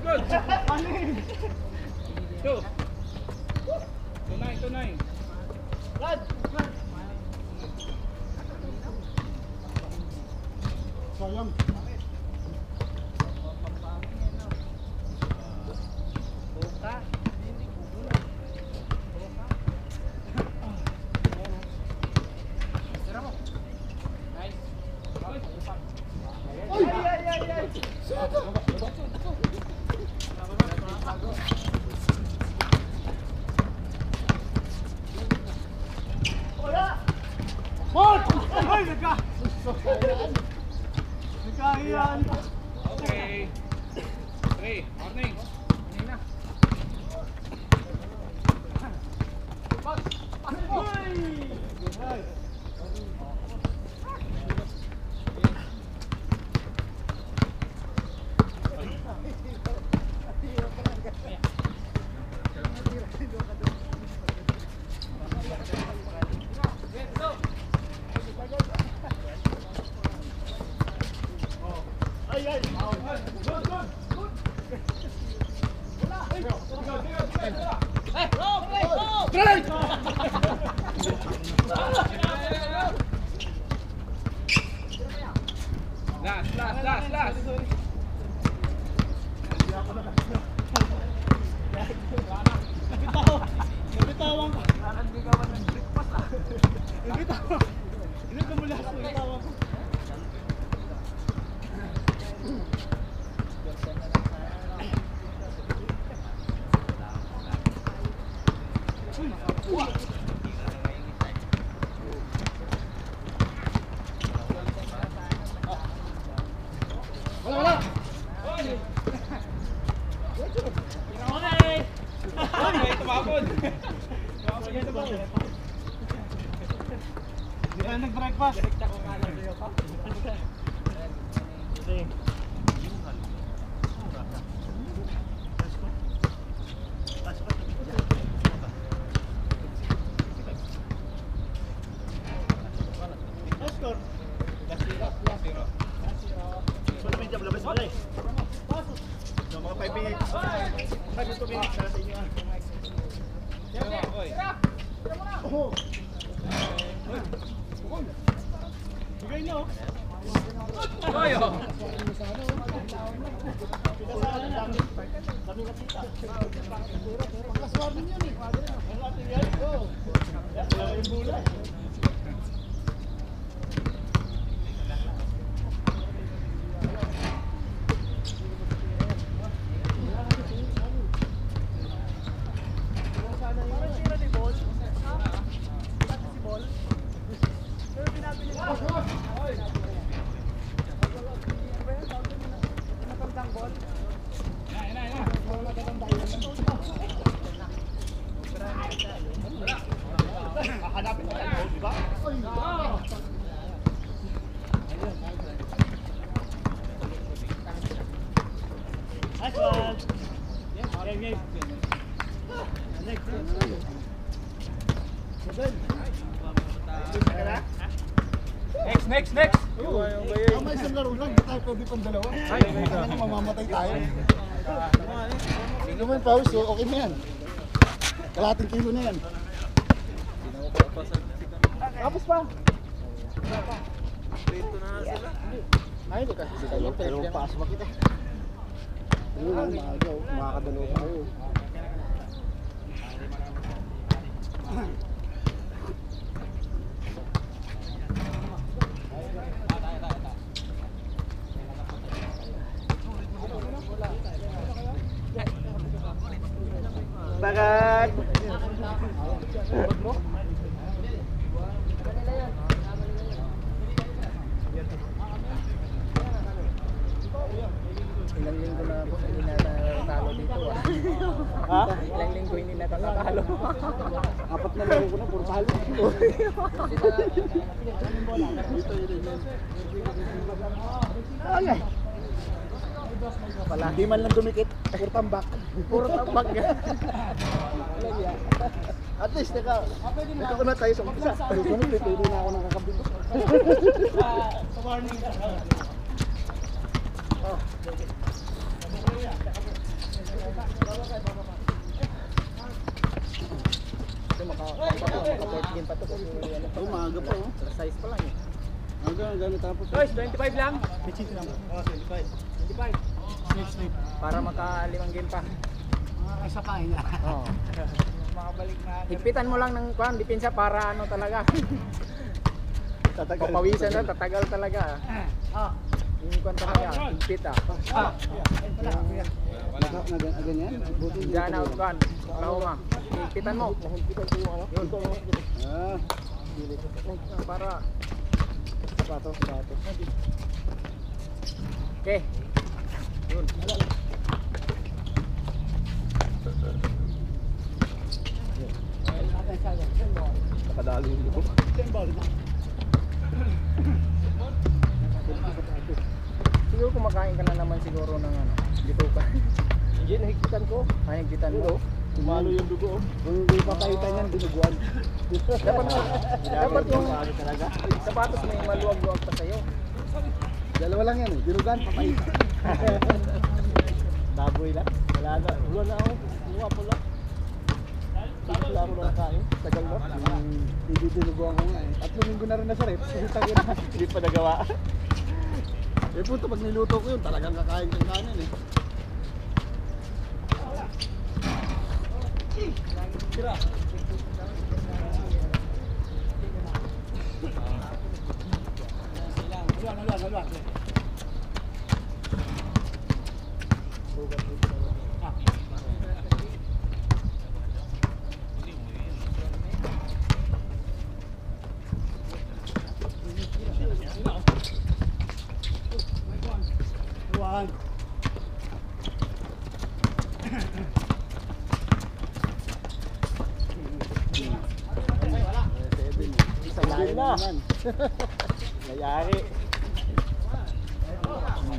Good. Two. Tunay. Rad. Sayang. Buka. Tira mo. Nice. Ay. Ay, nagkahiyan. Okay. 3, morning. Morning na. Last. Nabitawan ko. Hindi ka ba nag-breakfast ah? Nabitawan. Hindi ka mula ako. Nabitawan ko. Wala. Okay, tumapon. Hindi ka nag-breakfast. Direkta ko nga lang sa'yo pa. Mga 5 minutes. 5 minutes sa inyo. Bigay nyo. Oyo. Dami katita. Pagkaswar din yan eh. Ang ating yan. Wala yung bulay. Hanapin mo yan, di ba? Nice one! Game. Next! May isang laro lang, di tayo pwede pang dalawa. Ay, mamamatay tayo. Hindi naman pause, okay na yan. Kalating kilo na yan. Tapos pa. Dito na sila. Ay, di kasi sila. Pero paas ba kita? Makakadalaw pa kayo. Bagat! Ilang linggo na po hindi natatalo dito ah. Ha? Ilang linggo hindi natatalo. 4 na laro ko na, puro talo. Ay! Hindi man lang dumikit, puro tambak. Puro tambak. At least, nakauna tayo sa umpisa. Sunod, pwede na ako nakakabit. Sa warning ka. Ito maka-port game pa ito kasi ano, maaga pa oh. Size pa lang eh. Hanggang tapos. Guys, 25 lang. 25 lang. 25. 25. Para maka-5 game pa. Isa pa yun. Oo. Makabalik na. Higpitan mo lang ng kwan, depensa para ano talaga. Papawisan na, tatagal talaga. Yung kwan talaga, higpit Ganyan? Diyan out kwan, Oklahoma. Higpitan mo. Yun. Para Sapatos. Okay. Yun. Nakadali yung lubog. Siguro kumakain ka na naman siguro ng ano, dito ka. Hindi, nahigpitan ko. Ay, nagkitan mo. Tumalo yung dugo. Kung hindi papahitan yan, dinuguan. Dapat yung sapatos may maluwag-luwag pa sa'yo. Dalawa lang yan eh. Dinugan, papahitan. Baboy lang. Wala na. Wala na ako. Mukha po lang. Wala ako nakakain. Tagal na. Hindi dinuguan ko nga eh. 3 linggo na rin na sa rep. Hindi pa nagawa. Eh puto, pag niluto ko yun, talagang kakain kang kanin eh. Tira. Haluan. Layari.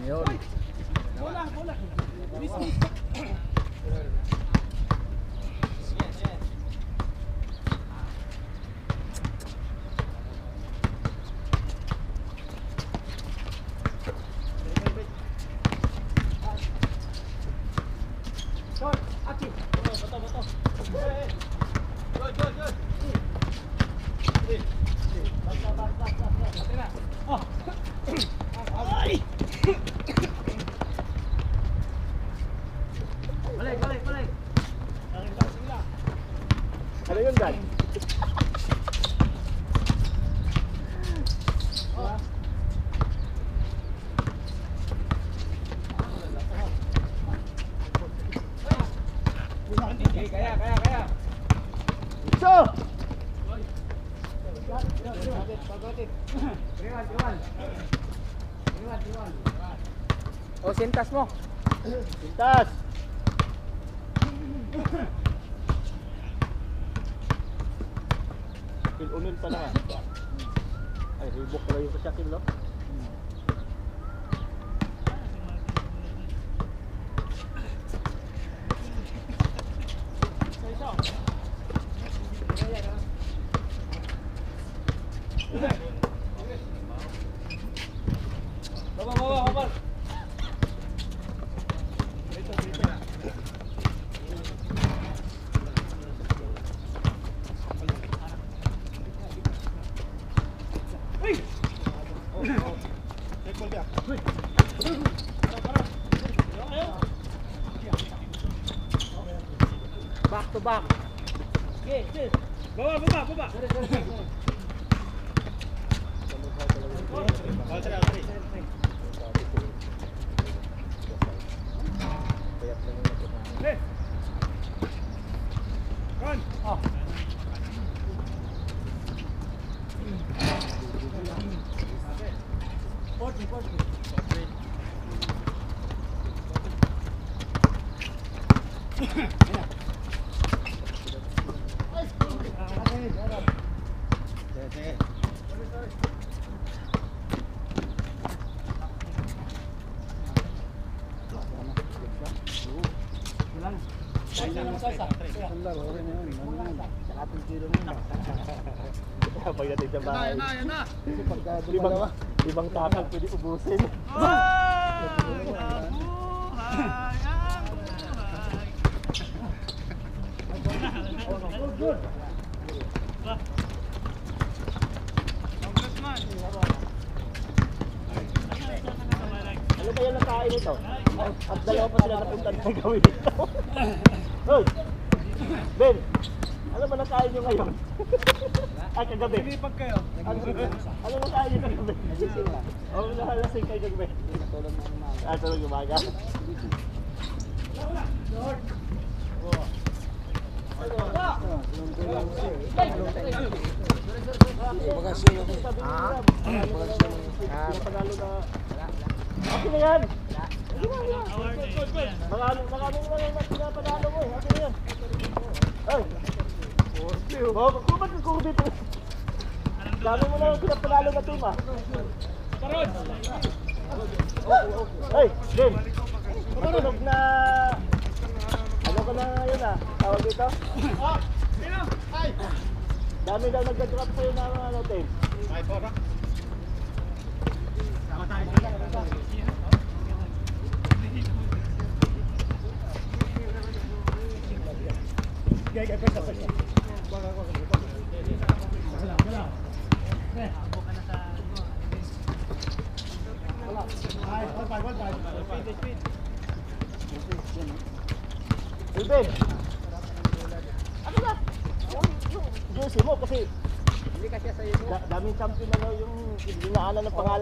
Yun. Bola. Balik. Ano yun, Dan? Kaya. So! O, sintas mo. Pintas! Unil pa lang. Ay, ribok pala yung kasyakil, no? Baba. Back to back. Baba. Isang laro, okay na yun. Kalating kilo na yun. Pagdating sa bahay. Yan na. Kasi pagka dumalawa. Ibang tatang pwede ubusin. Good. Ano ba yung nakain nito? At dalawa pa sila napunta na gawin dito. Hoy! Ben! Ano ba nakain nyo ngayon? Ay, kagabi. Pinipag kayo. Ano nakain nyo kagabi? Oo, nahalasing kayo kagabi. Tulog umaga. Bagasyon ako. Panalo na. Okay na yan. Maraming na lang pinapanalo mo. Okay na yan. Ay! Kung ba't kung dito? Dami mo na yung pinapanalo na team ah. Ay! Ben! Matunog na... Ano ka na yun ah? Tawag dito? Dami daw nag-drop sa'yo na ano team. Hey Ben! Ano na? Yung jersey mo kasi Hindi kasi sa iyo. daming champion na yung dinaanan ng pangalan.